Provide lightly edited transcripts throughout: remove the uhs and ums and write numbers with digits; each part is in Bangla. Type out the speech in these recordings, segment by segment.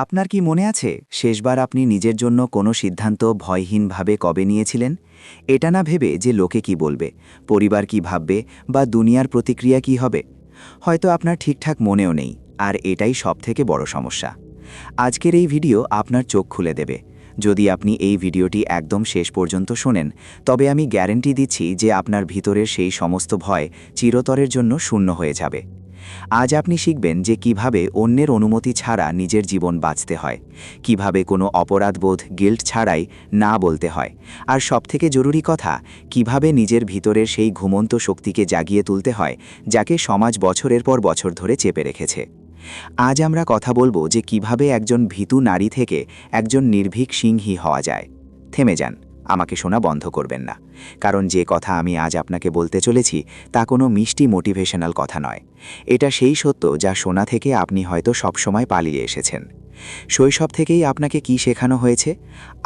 আপনার কি মনে আছে শেষবার আপনি নিজের জন্য কোনো সিদ্ধান্ত ভয়হীনভাবে কবে নিয়েছিলেন? এটা না ভেবে যে লোকে কি বলবে, পরিবার কি ভাববে বা দুনিয়ার প্রতিক্রিয়া কি হবে? হয়তো আপনার ঠিকঠাক মনেও নেই, আর এটাই সবথেকে বড় সমস্যা। আজকের এই ভিডিও আপনার চোখ খুলে দেবে। যদি আপনি এই ভিডিওটি একদম শেষ পর্যন্ত শোনেন, তবে আমি গ্যারান্টি দিচ্ছি যে আপনার ভিতরের সেই সমস্ত ভয় চিরতরের জন্য শূন্য হয়ে যাবে। আজ আপনি শিখবেন যে কিভাবে অন্যের অনুমতি ছাড়া নিজের জীবন বাঁচতে হয়, কিভাবে কোনো অপরাধবোধ গিল্ট ছাড়াই না বলতে হয়, আর সবথেকে জরুরি কথা, কিভাবে নিজের ভিতরের সেই ঘুমন্ত শক্তিকে জাগিয়ে তুলতে হয় যাকে সমাজ বছরের পর বছর ধরে চেপে রেখেছে। আজ আমরা কথা বলবো যে কিভাবে একজন ভীতু নারী থেকে একজন নির্ভীক সিংহী হওয়া যায়। থেমে যান, আমাকে শোনা বন্ধ করবেন না, কারণ যে কথা আমি আজ আপনাকে বলতে চলেছি তা কোনো মিষ্টি মোটিভেশনাল কথা নয়। এটা সেই সত্য যা শোনা থেকে আপনি হয়তো সবসময় পালিয়ে এসেছেন। শৈশব থেকেই আপনাকে কি শেখানো হয়েছে?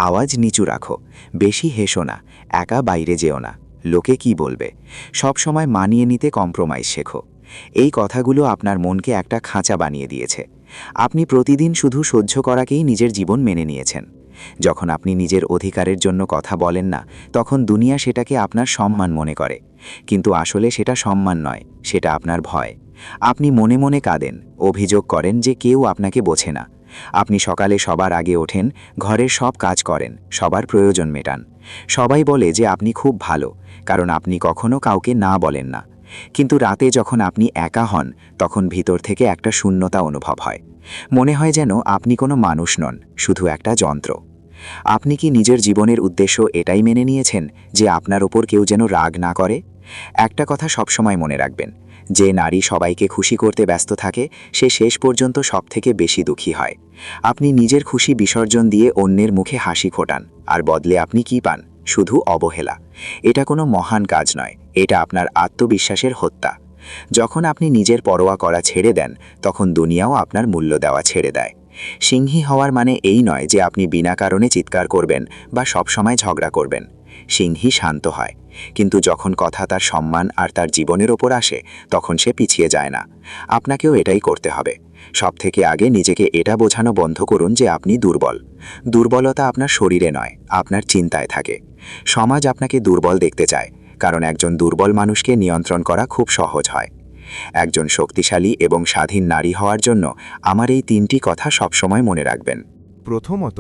আওয়াজ নিচু রাখো, বেশি হেসো না, একা বাইরে যেও না, লোকে কি বলবে, সব সময় মানিয়ে নিতে কম্প্রোমাইজ শেখো। এই কথাগুলো আপনার মনকে একটা খাঁচা বানিয়ে দিয়েছে। আপনি প্রতিদিন শুধু সহ্য করাকেই নিজের জীবন মেনে নিয়েছেন। যখন আপনি নিজের অধিকারের জন্য কথা বলেন না, তখন দুনিয়া সেটাকে আপনার সম্মান মনে করে। কিন্তু আসলে সেটা সম্মান নয়, সেটা আপনার ভয়। আপনি মনে মনে কাঁদেন, অভিযোগ করেন যে কেউ আপনাকে বোঝে না। আপনি সকালে সবার আগে ওঠেন, ঘরের সব কাজ করেন, সবার প্রয়োজন মেটান। সবাই বলে যে আপনি খুব ভালো, কারণ আপনি কখনো কাউকে না বলেন না। কিন্তু রাতে যখন আপনি একা হন, তখন ভিতর থেকে একটা শূন্যতা অনুভব হয়। মনে হয় যেন আপনি কোনো মানুষ নন, শুধু একটা যন্ত্র। আপনি কি নিজের জীবনের উদ্দেশ্য এটাই মেনে নিয়েছেন যে আপনার ওপর কেউ যেন রাগ না করে? একটা কথা সবসময় মনে রাখবেন, যে নারী সবাইকে খুশি করতে ব্যস্ত থাকে সে শেষ পর্যন্ত সবথেকে বেশি দুঃখী হয়। আপনি নিজের খুশি বিসর্জন দিয়ে অন্যের মুখে হাসি ফোটান, আর বদলে আপনি কি পান? শুধু অবহেলা। এটা কোনো মহান কাজ নয়, এটা আপনার আত্মবিশ্বাসের হত্যা। যখন আপনি নিজের পরোয়া করা ছেড়ে দেন, তখন দুনিয়াও আপনার মূল্য দেওয়া ছেড়ে দেয়। সিংহী হওয়ার মানে এই নয় যে আপনি বিনা কারণে চিৎকার করবেন বা সবসময় ঝগড়া করবেন। সিংহী শান্ত হয়, কিন্তু যখন কথা তার সম্মান আর তার জীবনের ওপর আসে, তখন সে পিছিয়ে যায় না। আপনাকেও এটাই করতে হবে। সবথেকে আগে নিজেকে এটা বোঝানো বন্ধ করুন যে আপনি দুর্বল। দুর্বলতা আপনার শরীরে নয়, আপনার চিন্তায় থাকে। সমাজ আপনাকে দুর্বল দেখতে চায়, কারণ একজন দুর্বল মানুষকে নিয়ন্ত্রণ করা খুব সহজ হয়। একজন শক্তিশালী এবং স্বাধীন নারী হওয়ার জন্য আমার এই 3টি কথা সবসময় মনে রাখবেন। প্রথমত,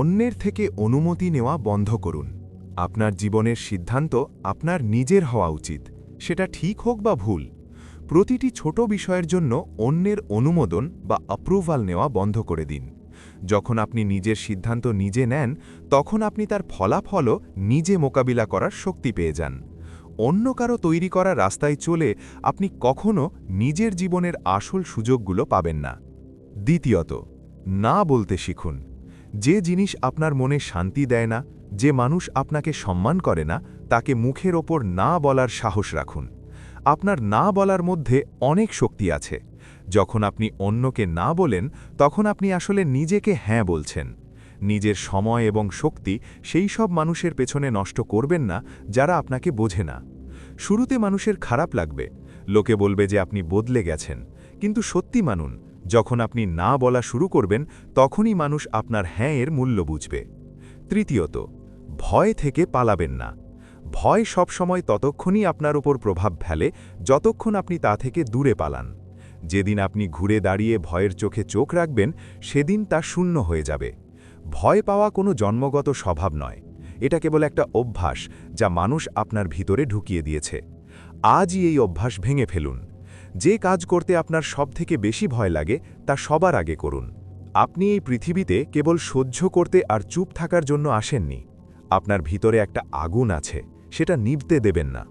অন্যের থেকে অনুমতি নেওয়া বন্ধ করুন। আপনার জীবনের সিদ্ধান্ত আপনার নিজের হওয়া উচিত, সেটা ঠিক হোক বা ভুল। প্রতিটি ছোট বিষয়ের জন্য অন্যের অনুমোদন বা অ্যাপ্রুভাল নেওয়া বন্ধ করে দিন। যখন আপনি নিজের সিদ্ধান্ত নিজে নেন, তখন আপনি তার ফলাফলও নিজে মোকাবিলা করার শক্তি পেয়ে যান। অন্য কারো তৈরি করা রাস্তায় চলে আপনি কখনো নিজের জীবনের আসল সুযোগগুলো পাবেন না। দ্বিতীয়ত, না বলতে শিখুন। যে জিনিস আপনার মনে শান্তি দেয় না, যে মানুষ আপনাকে সম্মান করে না, তাকে মুখের ওপর না বলার সাহস রাখুন। আপনার না বলার মধ্যে অনেক শক্তি আছে। যখন আপনি অন্যকে না বলেন, তখন আপনি আসলে নিজেকে হ্যাঁ বলছেন। নিজের সময় এবং শক্তি সেই সব মানুষের পেছনে নষ্ট করবেন না যারা আপনাকে বোঝে না। শুরুতে মানুষের খারাপ লাগবে, লোকে বলবে যে আপনি বদলে গেছেন, কিন্তু সত্যি মানুন, যখন আপনি না বলা শুরু করবেন, তখনই মানুষ আপনার হ্যাঁ এর মূল্য বুঝবে। তৃতীয়ত, ভয় থেকে পালাবেন না। ভয় সবসময় ততক্ষণই আপনার উপর প্রভাব ফেলে যতক্ষণ আপনি তা থেকে দূরে পালান। যেদিন আপনি ঘুরে দাঁড়িয়ে ভয়ের চোখে চোখ রাখবেন, সেদিন তা শূন্য হয়ে যাবে। ভয় পাওয়া কোনো জন্মগত স্বভাব নয়, এটা কেবল একটা অভ্যাস যা মানুষ আপনার ভিতরে ঢুকিয়ে দিয়েছে। আজই এই অভ্যাস ভেঙে ফেলুন। যে কাজ করতে আপনার সবথেকে বেশি ভয় লাগে তা সবার আগে করুন। আপনি এই পৃথিবীতে কেবল সহ্য করতে আর চুপ থাকার জন্য আসেননি। আপনার ভিতরে একটা আগুন আছে, সেটা নিভতে দেবেন না।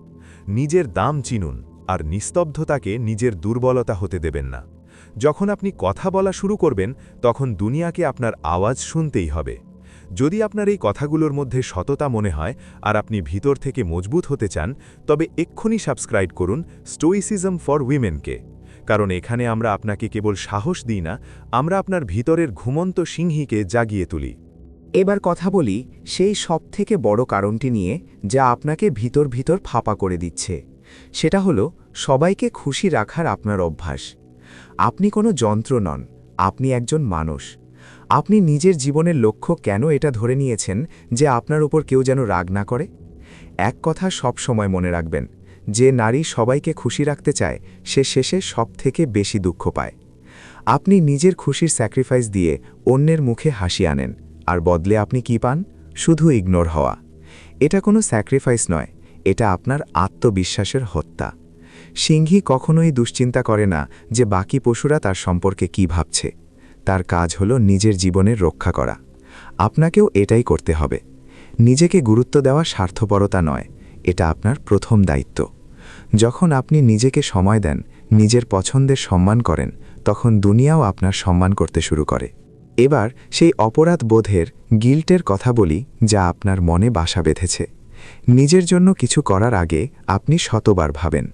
নিজের দাম চিনুন, আর নিস্তব্ধতাকে নিজের দুর্বলতা হতে দেবেন না। যখন আপনি কথা বলা শুরু করবেন, তখন দুনিয়াকে আপনার আওয়াজ শুনতেই হবে। যদি আপনার এই কথাগুলোর মধ্যে সততা মনে হয় আর আপনি ভিতর থেকে মজবুত হতে চান, তবে এক্ষুনি সাবস্ক্রাইব করুন স্টোইসিজম ফর উইমেনকে। কারণ এখানে আমরা আপনাকে কেবল সাহস দিই না, আমরা আপনার ভিতরের ঘুমন্ত সিংহীকে জাগিয়ে তুলি। এবার কথা বলি সেই সবথেকে বড় কারণটি নিয়ে, যা আপনাকে ভিতর ভিতর ফাঁপা করে দিচ্ছে। সেটা হলো সবাইকে খুশি রাখার আপনার অভ্যাস। আপনি কোনো যন্ত্র নন, আপনি একজন মানুষ। আপনি নিজের জীবনের লক্ষ্য কেন এটা ধরে নিয়েছেন যে আপনার উপর কেউ যেন রাগ না করে? এক কথা সব সময় মনে রাখবেন, যে নারী সবাইকে খুশি রাখতে চায় সে শেষে সবথেকে বেশি দুঃখ পায়। আপনি নিজের খুশির স্যাক্রিফাইস দিয়ে অন্যের মুখে হাসি আনেন, আর বদলে আপনি কি পান? শুধু ইগনোর হওয়া। এটা কোনো স্যাক্রিফাইস নয়, এটা আপনার আত্মবিশ্বাসের হত্যা। সিংহী কখনোই দুশ্চিন্তা করে না যে বাকি পশুরা তার সম্পর্কে কি ভাবছে। তার কাজ হলো নিজের জীবনের রক্ষা করা। আপনাকেও এটাই করতে হবে। নিজেকে গুরুত্ব দেওয়া স্বার্থপরতা নয়, এটা আপনার প্রথম দায়িত্ব। যখন আপনি নিজেকে সময় দেন, নিজের পছন্দের সম্মান করেন, তখন দুনিয়াও আপনার সম্মান করতে শুরু করে। এবার সেই অপরাধ বোধের গিল্টের কথা বলি, যা আপনার মনে বাসা বেঁধেছে। নিজের জন্য কিছু করার আগে আপনি শতবার ভাবেন।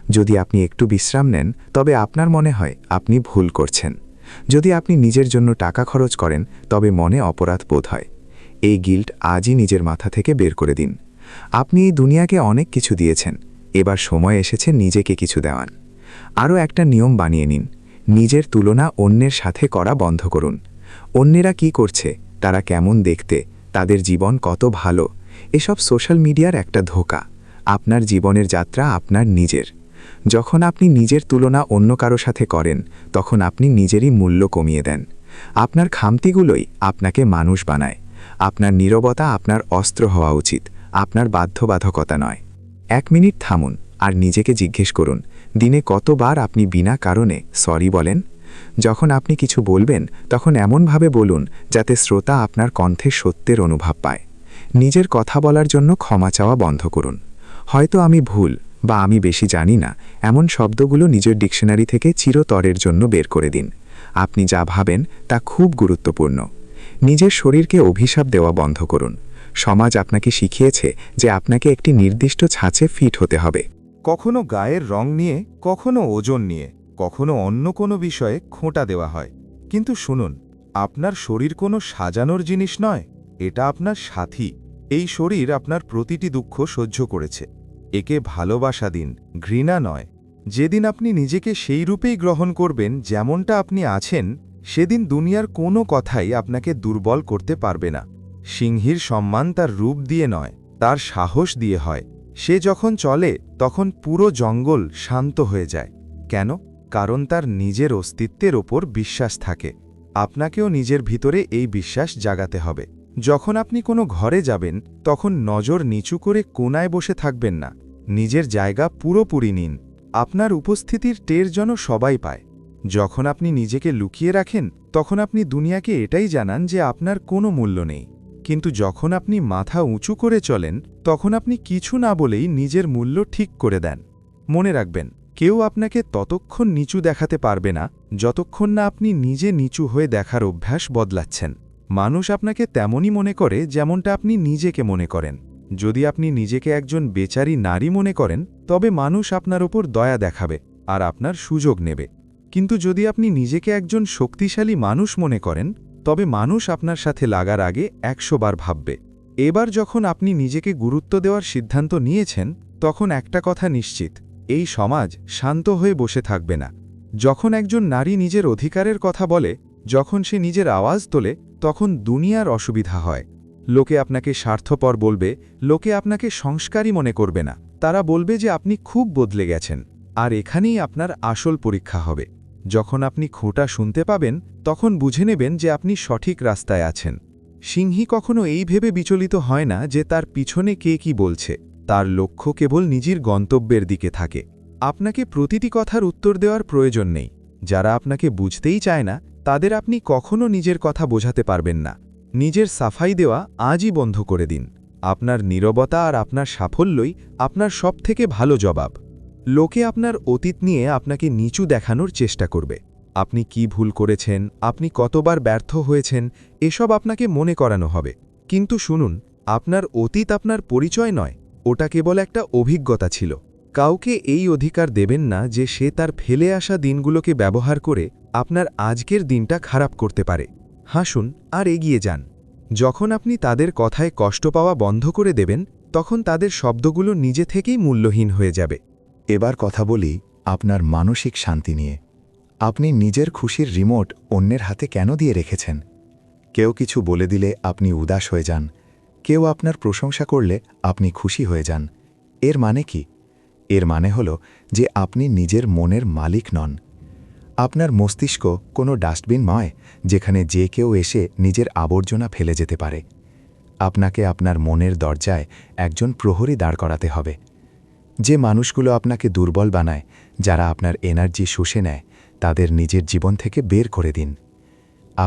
যদি আপনি একটু বিশ্রাম নেন, তবে আপনার মনে হয় আপনি ভুল করছেন। যদি আপনি নিজের জন্য টাকা খরচ করেন, তবে মনে অপরাধ বোধ হয়। এই গিল্ট আজই নিজের মাথা থেকে বের করে দিন। আপনি এই দুনিয়াকে অনেক কিছু দিয়েছেন, এবার সময় এসেছে নিজেকে কিছু দেওয়ান। আরও একটা নিয়ম বানিয়ে নিন, নিজের তুলনা অন্যের সাথে করা বন্ধ করুন। অন্যেরা কি করছে, তারা কেমন দেখতে, তাদের জীবন কত ভালো, এসব সোশ্যাল মিডিয়ার একটা ধোঁকা। আপনার জীবনের যাত্রা আপনার নিজের। যখন আপনি নিজের তুলনা অন্য কারো সাথে করেন, তখন আপনি নিজেরই মূল্য কমিয়ে দেন। আপনার খামতিগুলোই আপনাকে মানুষ বানায়। আপনার নীরবতা আপনার অস্ত্র হওয়া উচিত, আপনার বাধ্যবাধকতা নয়। 1 মিনিট থামুন আর নিজেকে জিজ্ঞেস করুন, দিনে কতবার আপনি বিনা কারণে সরি বলেন? যখন আপনি কিছু বলবেন, তখন এমনভাবে বলুন যাতে শ্রোতা আপনার কণ্ঠে সত্যের অনুভব পায়। নিজের কথা বলার জন্য ক্ষমা চাওয়া বন্ধ করুন। হয়তো আমি ভুল বা আমি বেশি জানি না, এমন শব্দগুলো নিজের ডিকশনারি থেকে চিরতরের জন্য বের করে দিন। আপনি যা ভাবেন তা খুব গুরুত্বপূর্ণ। নিজের শরীরকে অভিশাপ দেওয়া বন্ধ করুন। সমাজ আপনাকে শিখিয়েছে যে আপনাকে একটি নির্দিষ্ট ছাঁচে ফিট হতে হবে। কখনো গায়ের রং নিয়ে, কখনো ওজন নিয়ে, কখনো অন্য কোনো বিষয়ে খোঁটা দেওয়া হয়। কিন্তু শুনুন, আপনার শরীর কোনো সাজানোর জিনিস নয়, এটা আপনার সাথী। এই শরীর আপনার প্রতিটি দুঃখ সহ্য করেছে। একে ভালোবাসা দিন, ঘৃণা নয়। যেদিন আপনি নিজেকে সেই রূপেই গ্রহণ করবেন যেমনটা আপনি আছেন, সেদিন দুনিয়ার কোনো কথাই আপনাকে দুর্বল করতে পারবে না। সিংহীর সম্মান তার রূপ দিয়ে নয়, তার সাহস দিয়ে হয়। সে যখন চলে, তখন পুরো জঙ্গল শান্ত হয়ে যায়। কেন? কারণ তার নিজের অস্তিত্বের ওপর বিশ্বাস থাকে। আপনাকেও নিজের ভিতরে এই বিশ্বাস জাগাতে হবে। যখন আপনি কোনো ঘরে যাবেন, তখন নজর নিচু করে কোনায় বসে থাকবেন না। নিজের জায়গা পুরোপুরি নিন। আপনার উপস্থিতির টের যেন সবাই পায়। যখন আপনি নিজেকে লুকিয়ে রাখেন, তখন আপনি দুনিয়াকে এটাই জানান যে আপনার কোনো মূল্য নেই। কিন্তু যখন আপনি মাথা উঁচু করে চলেন, তখন আপনি কিছু না বলেই নিজের মূল্য ঠিক করে দেন। মনে রাখবেন, কেউ আপনাকে ততক্ষণ নিচু দেখাতে পারবে না যতক্ষণ না আপনি নিজে নিচু হয়ে দেখার অভ্যাস বদলাচ্ছেন। মানুষ আপনাকে তেমনই মনে করে যেমনটা আপনি নিজেকে মনে করেন। যদি আপনি নিজেকে একজন বেচারি নারী মনে করেন, তবে মানুষ আপনার ওপর দয়া দেখাবে আর আপনার সুযোগ নেবে। কিন্তু যদি আপনি নিজেকে একজন শক্তিশালী মানুষ মনে করেন, তবে মানুষ আপনার সাথে লাগার আগে 100 বার ভাববে। এবার যখন আপনি নিজেকে গুরুত্ব দেওয়ার সিদ্ধান্ত নিয়েছেন, তখন একটা কথা নিশ্চিত, এই সমাজ শান্ত হয়ে বসে থাকবে না। যখন একজন নারী নিজের অধিকারের কথা বলে, যখন সে নিজের আওয়াজ তোলে, তখন দুনিয়ার অসুবিধা হয়। লোকে আপনাকে স্বার্থপর বলবে, লোকে আপনাকে সংস্কারী মনে করবে না। তারা বলবে যে আপনি খুব বদলে গেছেন। আর এখানেই আপনার আসল পরীক্ষা হবে। যখন আপনি খোঁটা শুনতে পাবেন, তখন বুঝে নেবেন যে আপনি সঠিক রাস্তায় আছেন। সিংহী কখনো এই ভেবে বিচলিত হয় না যে তার পিছনে কে কি বলছে। তার লক্ষ্য কেবল নিজের গন্তব্যের দিকে থাকে। আপনাকে প্রতিটি কথার উত্তর দেওয়ার প্রয়োজন নেই। যারা আপনাকে বুঝতেই চায় না, তাদের আপনি কখনো নিজের কথা বোঝাতে পারবেন না। নিজের সাফাই দেওয়া আজই বন্ধ করে দিন। আপনার নীরবতা আর আপনার সাফল্যই আপনার সবথেকে ভালো জবাব। লোকে আপনার অতীত নিয়ে আপনাকে নিচু দেখানোর চেষ্টা করবে। আপনি কি ভুল করেছেন, আপনি কতবার ব্যর্থ হয়েছেন, এসব আপনাকে মনে করানো হবে। কিন্তু শুনুন, আপনার অতীত আপনার পরিচয় নয়, ওটা কেবল একটা অভিজ্ঞতা ছিল। কাউকে এই অধিকার দেবেন না যে সে তার ফেলে আসা দিনগুলোকে ব্যবহার করে আপনার আজকের দিনটা খারাপ করতে পারে। হাসুন আর এগিয়ে যান। যখন আপনি তাদের কথায় কষ্ট পাওয়া বন্ধ করে দেবেন, তখন তাদের শব্দগুলো নিজে থেকেই মূল্যহীন হয়ে যাবে। এবার কথা বলি আপনার মানসিক শান্তি নিয়ে। আপনি নিজের খুশির রিমোট অন্যের হাতে কেন দিয়ে রেখেছেন? কেউ কিছু বলে দিলে আপনি উদাস হয়ে যান, কেউ আপনার প্রশংসা করলে আপনি খুশি হয়ে যান। এর মানে কি? এর মানে হল যে আপনি নিজের মনের মালিক নন। আপনার মস্তিষ্ক কোনো ডাস্টবিন নয় যেখানে যে কেউ এসে নিজের আবর্জনা ফেলে যেতে পারে। আপনাকে আপনার মনের দরজায় একজন প্রহরী দাঁড় করাতে হবে। যে মানুষগুলো আপনাকে দুর্বল বানায়, যারা আপনার এনার্জি শুষে নেয়, তাদের নিজের জীবন থেকে বের করে দিন।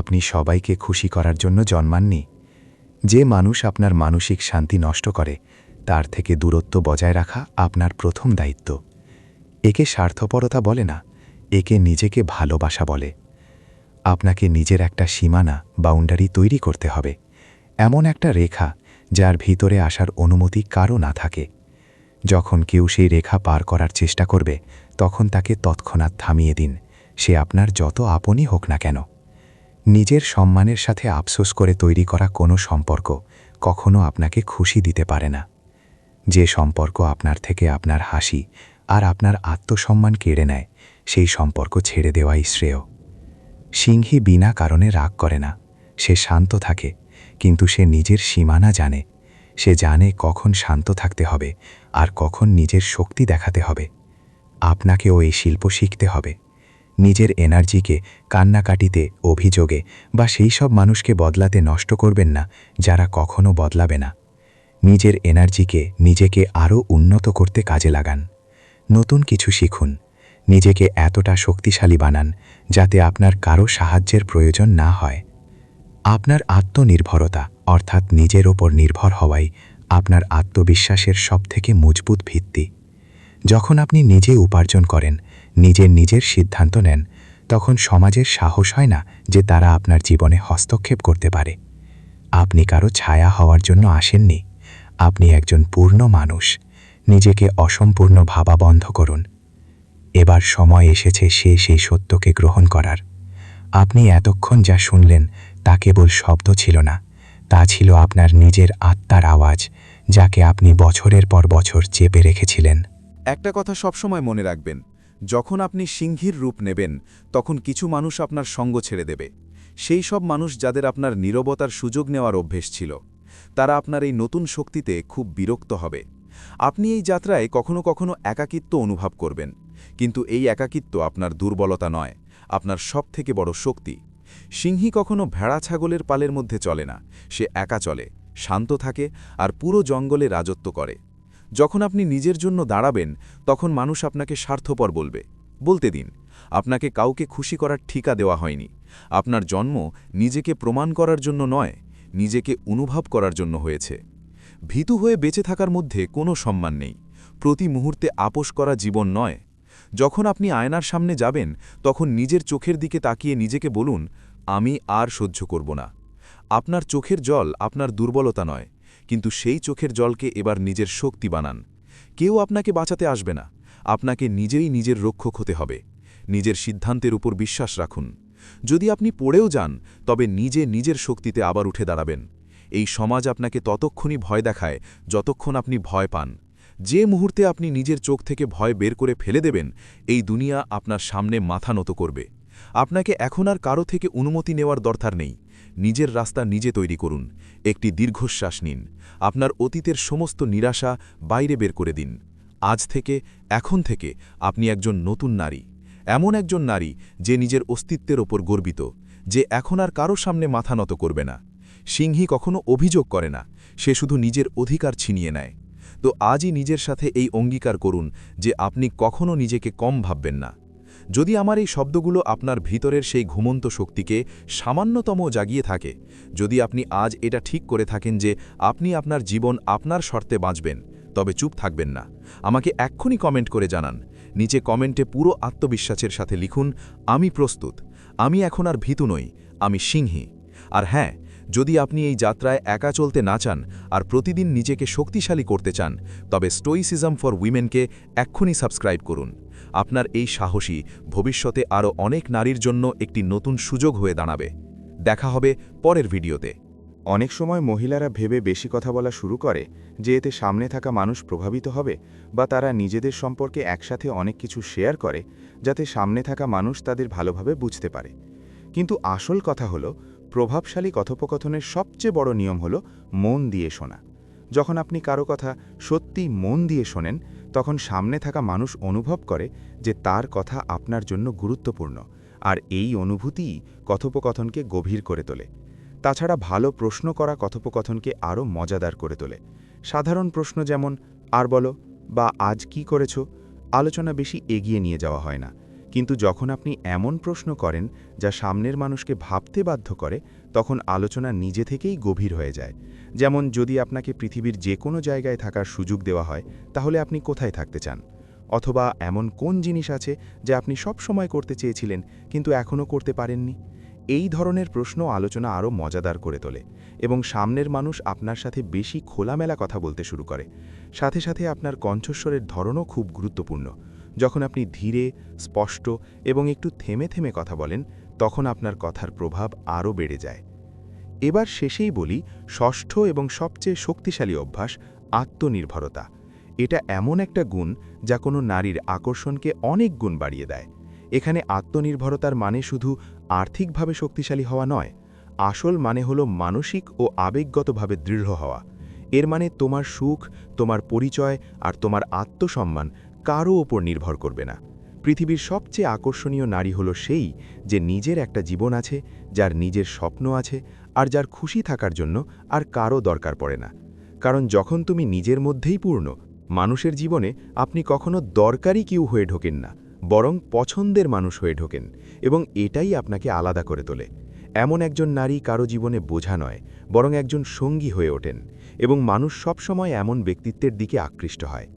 আপনি সবাইকে খুশি করার জন্য জন্মাননি। যে মানুষ আপনার মানসিক শান্তি নষ্ট করে, তার থেকে দূরত্ব বজায় রাখা আপনার প্রথম দায়িত্ব। একে স্বার্থপরতা বলে না, একে নিজেকে ভালোবাসা বলে। আপনাকে নিজের একটা সীমানা, বাউন্ডারি তৈরি করতে হবে, এমন একটা রেখা যার ভিতরে আসার অনুমতি কারও না থাকে। যখন কেউ সেই রেখা পার করার চেষ্টা করবে, তখন তাকে তৎক্ষণাৎ থামিয়ে দিন, সে আপনার যত আপনই হোক না কেন। নিজের সম্মানের সাথে আফসোস করে তৈরি করা কোনো সম্পর্ক কখনো আপনাকে খুশি দিতে পারে না। যে সম্পর্ক আপনার থেকে আপনার হাসি আর আপনার আত্মসম্মান কেড়ে নেয়, সেই সম্পর্ক ছেড়ে দেওয়াই শ্রেয়। সিংহী বিনা কারণে রাগ করে না, সে শান্ত থাকে, কিন্তু সে নিজের সীমানা জানে। সে জানে কখন শান্ত থাকতে হবে আর কখন নিজের শক্তি দেখাতে হবে। আপনাকেও এই শিল্প শিখতে হবে। নিজের এনার্জিকে কান্নাকাটিতে, অভিযোগে বা সেই সব মানুষকে বদলাতে নষ্ট করবেন না যারা কখনো বদলাবে না। নিজের এনার্জিকে নিজেকে আরও উন্নত করতে কাজে লাগান। নতুন কিছু শিখুন, নিজেকে এতটা শক্তিশালী বানান যাতে আপনার কারো সাহায্যের প্রয়োজন না হয়। আপনার আত্মনির্ভরতা অর্থাৎ নিজের ওপর নির্ভর হওয়াই আপনার আত্মবিশ্বাসের সবথেকে মজবুত ভিত্তি। যখন আপনি নিজে উপার্জন করেন, নিজের সিদ্ধান্ত নেন, তখন সমাজের সাহস হয় না যে তারা আপনার জীবনে হস্তক্ষেপ করতে পারে। আপনি কারো ছায়া হওয়ার জন্য আসেননি, আপনি একজন পূর্ণ মানুষ। নিজেকে অসম্পূর্ণ ভাবা বন্ধ করুন। এবার সময় এসেছে সেই সত্যকে গ্রহণ করার। আপনি এতক্ষণ যা শুনলেন তা কেবল শব্দ ছিল না, তা ছিল আপনার নিজের আত্মার আওয়াজ, যাকে আপনি বছরের পর বছর চেপে রেখেছিলেন। একটা কথা সবসময় মনে রাখবেন, যখন আপনি সিংহীর রূপ নেবেন, তখন কিছু মানুষ আপনার সঙ্গ ছেড়ে দেবে। সেই সব মানুষ যাদের আপনার নীরবতার সুযোগ নেওয়ার অভ্যেস ছিল, তারা আপনার এই নতুন শক্তিতে খুব বিরক্ত হবে। আপনি এই যাত্রায় কখনো কখনো একাকিত্ব অনুভব করবেন, কিন্তু এই একাকিত্ব আপনার দুর্বলতা নয়, আপনার সবথেকে বড় শক্তি। সিংহী কখনো ভেড়া ছাগলের পালের মধ্যে চলে না, সে একা চলে, শান্ত থাকে আর পুরো জঙ্গলে রাজত্ব করে। যখন আপনি নিজের জন্য দাঁড়াবেন, তখন মানুষ আপনাকে স্বার্থপর বলতে দিন। আপনাকে কাউকে খুশি করার ঠিকা দেওয়া হয়নি। আপনার জন্ম নিজেকে প্রমাণ করার জন্য নয়, নিজেকে অনুভব করার জন্য হয়েছে। ভীতু হয়ে বেঁচে থাকার মধ্যে কোনো সম্মান নেই, প্রতি মুহূর্তে আপোষ করা জীবন নয়। যখন আপনি আয়নার সামনে যাবেন, তখন নিজের চোখের দিকে তাকিয়ে নিজেকে বলুন, আমি আর সহ্য করব না। আপনার চোখের জল আপনার দুর্বলতা নয়, কিন্তু সেই চোখের জলকে এবার নিজের শক্তি বানান। কেউ আপনাকে বাঁচাতে আসবে না, আপনাকে নিজেই নিজের রক্ষক হতে হবে। নিজের সিদ্ধান্তের উপর বিশ্বাস রাখুন। যদি আপনি পড়েও যান, তবে নিজের শক্তিতে আবার উঠে দাঁড়াবেন। এই সমাজ আপনাকে ততক্ষণই ভয় দেখায় যতক্ষণ আপনি ভয় পান। যে মুহূর্তে আপনি নিজের চোখ থেকে ভয় বের করে ফেলে দেবেন, এই দুনিয়া আপনার সামনে মাথা নত করবে। আপনাকে এখন আর কারো থেকে অনুমতি নেওয়ার দরকার নেই। নিজের রাস্তা নিজে তৈরি করুন। একটি দীর্ঘশ্বাস নিন। আপনার অতীতের সমস্ত নিরাশা বাইরে বের করে দিন। আজ থেকে, এখন থেকে আপনি একজন নতুন নারী, এমন একজন নারী যে নিজের অস্তিত্বের ওপর গর্বিত, যে এখন আর কারো সামনে মাথা নত করবে না। সিংহী কখনো অভিযোগ করে না, সে শুধু নিজের অধিকার ছিনিয়ে নেয়। তো আজই নিজের সাথে এই অঙ্গীকার করুন যে আপনি কখনো নিজেকে কম ভাববেন না। যদি আমার এই শব্দগুলো আপনার ভিতরের সেই ঘুমন্ত শক্তিকে সামান্যতম জাগিয়ে থাকে, যদি আপনি আজ এটা ঠিক করে থাকেন যে আপনি আপনার জীবন আপনার শর্তে বাঁচবেন, তবে চুপ থাকবেন না। আমাকে এক্ষুনি কমেন্ট করে জানান। নিচে কমেন্টে পুরো আত্মবিশ্বাসের সাথে লিখুন, আমি প্রস্তুত, আমি এখন আর ভীতু নই, আমি সিংহী। আর হ্যাঁ, যদি আপনি এই যাত্রায় একা চলতে না চান আর প্রতিদিন নিজেকে শক্তিশালী করতে চান, তবে স্টোইসিজম ফর উইমেনকে এক্ষুনি সাবস্ক্রাইব করুন। আপনার এই সাহসী ভবিষ্যতে আরও অনেক নারীর জন্য একটি নতুন সুযোগ হয়ে দাঁড়াবে। দেখা হবে পরের ভিডিওতে। অনেক সময় মহিলারা ভেবে বেশি কথা বলা শুরু করে যে এতে সামনে থাকা মানুষ প্রভাবিত হবে, বা তারা নিজেদের সম্পর্কে একসাথে অনেক কিছু শেয়ার করে যাতে সামনে থাকা মানুষ তাদের ভালোভাবে বুঝতে পারে। কিন্তু আসল কথা হলো, প্রভাবশালী কথোপকথনের সবচেয়ে বড় নিয়ম হল মন দিয়ে শোনা। যখন আপনি কারো কথা সত্যি মন দিয়ে শোনেন, তখন সামনে থাকা মানুষ অনুভব করে যে তার কথা আপনার জন্য গুরুত্বপূর্ণ, আর এই অনুভূতিই কথোপকথনকে গভীর করে তোলে। তাছাড়া ভালো প্রশ্ন করা কথোপকথনকে আরও মজাদার করে তোলে। সাধারণ প্রশ্ন যেমন আর বলো বা আজ কি করেছো আলোচনা বেশি এগিয়ে নিয়ে যাওয়া হয় না, কিন্তু যখন আপনি এমন প্রশ্ন করেন যা সামনের মানুষকে ভাবতে বাধ্য করে, তখন আলোচনা নিজে থেকেই গভীর হয়ে যায়। যেমন যদি আপনাকে পৃথিবীর যে কোনো জায়গায় থাকার সুযোগ দেওয়া হয়, তাহলে আপনি কোথায় থাকতে চান? অথবা এমন কোন জিনিস আছে যা আপনি সব সময় করতে চেয়েছিলেন কিন্তু এখনও করতে পারেননি? এই ধরনের প্রশ্ন আলোচনা আরও মজাদার করে তোলে এবং সামনের মানুষ আপনার সাথে বেশি খোলামেলা কথা বলতে শুরু করে। সাথে সাথে আপনার কণ্ঠস্বরের ধরনও খুব গুরুত্বপূর্ণ। যখন আপনি ধীরে, স্পষ্ট এবং একটু থেমে থেমে কথা বলেন, তখন আপনার কথার প্রভাব আরও বেড়ে যায়। এবার শেষেই বলি, ষষ্ঠ এবং সবচেয়ে শক্তিশালী অভ্যাস আত্মনির্ভরতা। এটা এমন একটা গুণ যা কোনো নারীর আকর্ষণকে অনেক গুণ বাড়িয়ে দেয়। এখানে আত্মনির্ভরতার মানে শুধু আর্থিকভাবে শক্তিশালী হওয়া নয়, আসল মানে হলো মানসিক ও আবেগগতভাবে দৃঢ় হওয়া। এর মানে তোমার সুখ, তোমার পরিচয় আর তোমার আত্মসম্মান কারও ওপর নির্ভর করবে না। পৃথিবীর সবচেয়ে আকর্ষণীয় নারী হলো সেই যে নিজের একটা জীবন আছে, যার নিজের স্বপ্ন আছে, আর যার খুশি থাকার জন্য আর কারও দরকার পড়ে না। কারণ যখন তুমি নিজের মধ্যেই পূর্ণ, মানুষের জীবনে আপনি কখনো দরকারি কেউ হয়ে ঢোকেন না, বরং পছন্দের মানুষ হয়ে ঢোকেন, এবং এটাই আপনাকে আলাদা করে তোলে। এমন একজন নারী কারো জীবনে বোঝা নয়, বরং একজন সঙ্গী হয়ে ওঠেন, এবং মানুষ সবসময় এমন ব্যক্তিত্বের দিকে আকৃষ্ট হয়।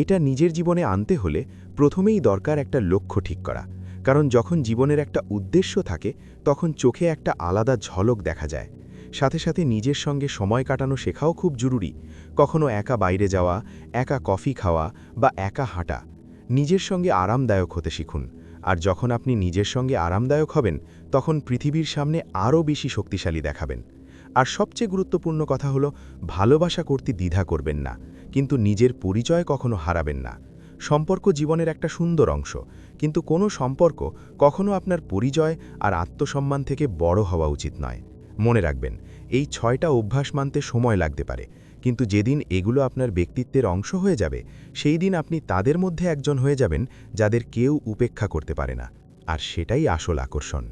এটা নিজের জীবনে আনতে হলে প্রথমেই দরকার একটা লক্ষ্য ঠিক করা। কারণ যখন জীবনের একটা উদ্দেশ্য থাকে, তখন চোখে একটা আলাদা ঝলক দেখা যায়। সাথে সাথে নিজের সঙ্গে সময় কাটানো শেখাও খুব জরুরি। কখনো একা বাইরে যাওয়া, একা কফি খাওয়া বা একা হাঁটা। নিজের সঙ্গে আরামদায়ক হতে শিখুন। আর যখন আপনি নিজের সঙ্গে আরামদায়ক হবেন, তখন পৃথিবীর সামনে আরও বেশি শক্তিশালী দেখাবেন। আর সবচেয়ে গুরুত্বপূর্ণ কথা হলো, ভালোবাসা করতে দ্বিধা করবেন না, কিন্তু নিজের পরিচয় কখনো হারাবেন না। সম্পর্ক জীবনের একটা সুন্দর অংশ, কিন্তু কোনো সম্পর্ক কখনো আপনার পরিচয় আর আত্মসম্মান থেকে বড় হওয়া উচিত নয়। মনে রাখবেন, এই 6টা অভ্যাস মানতে সময় লাগতে পারে, কিন্তু যেদিন এগুলো আপনার ব্যক্তিত্বের অংশ হয়ে যাবে, সেই দিন আপনি তাদের মধ্যে একজন হয়ে যাবেন যাদের কেউ উপেক্ষা করতে পারে না। আর সেটাই আসল আকর্ষণ।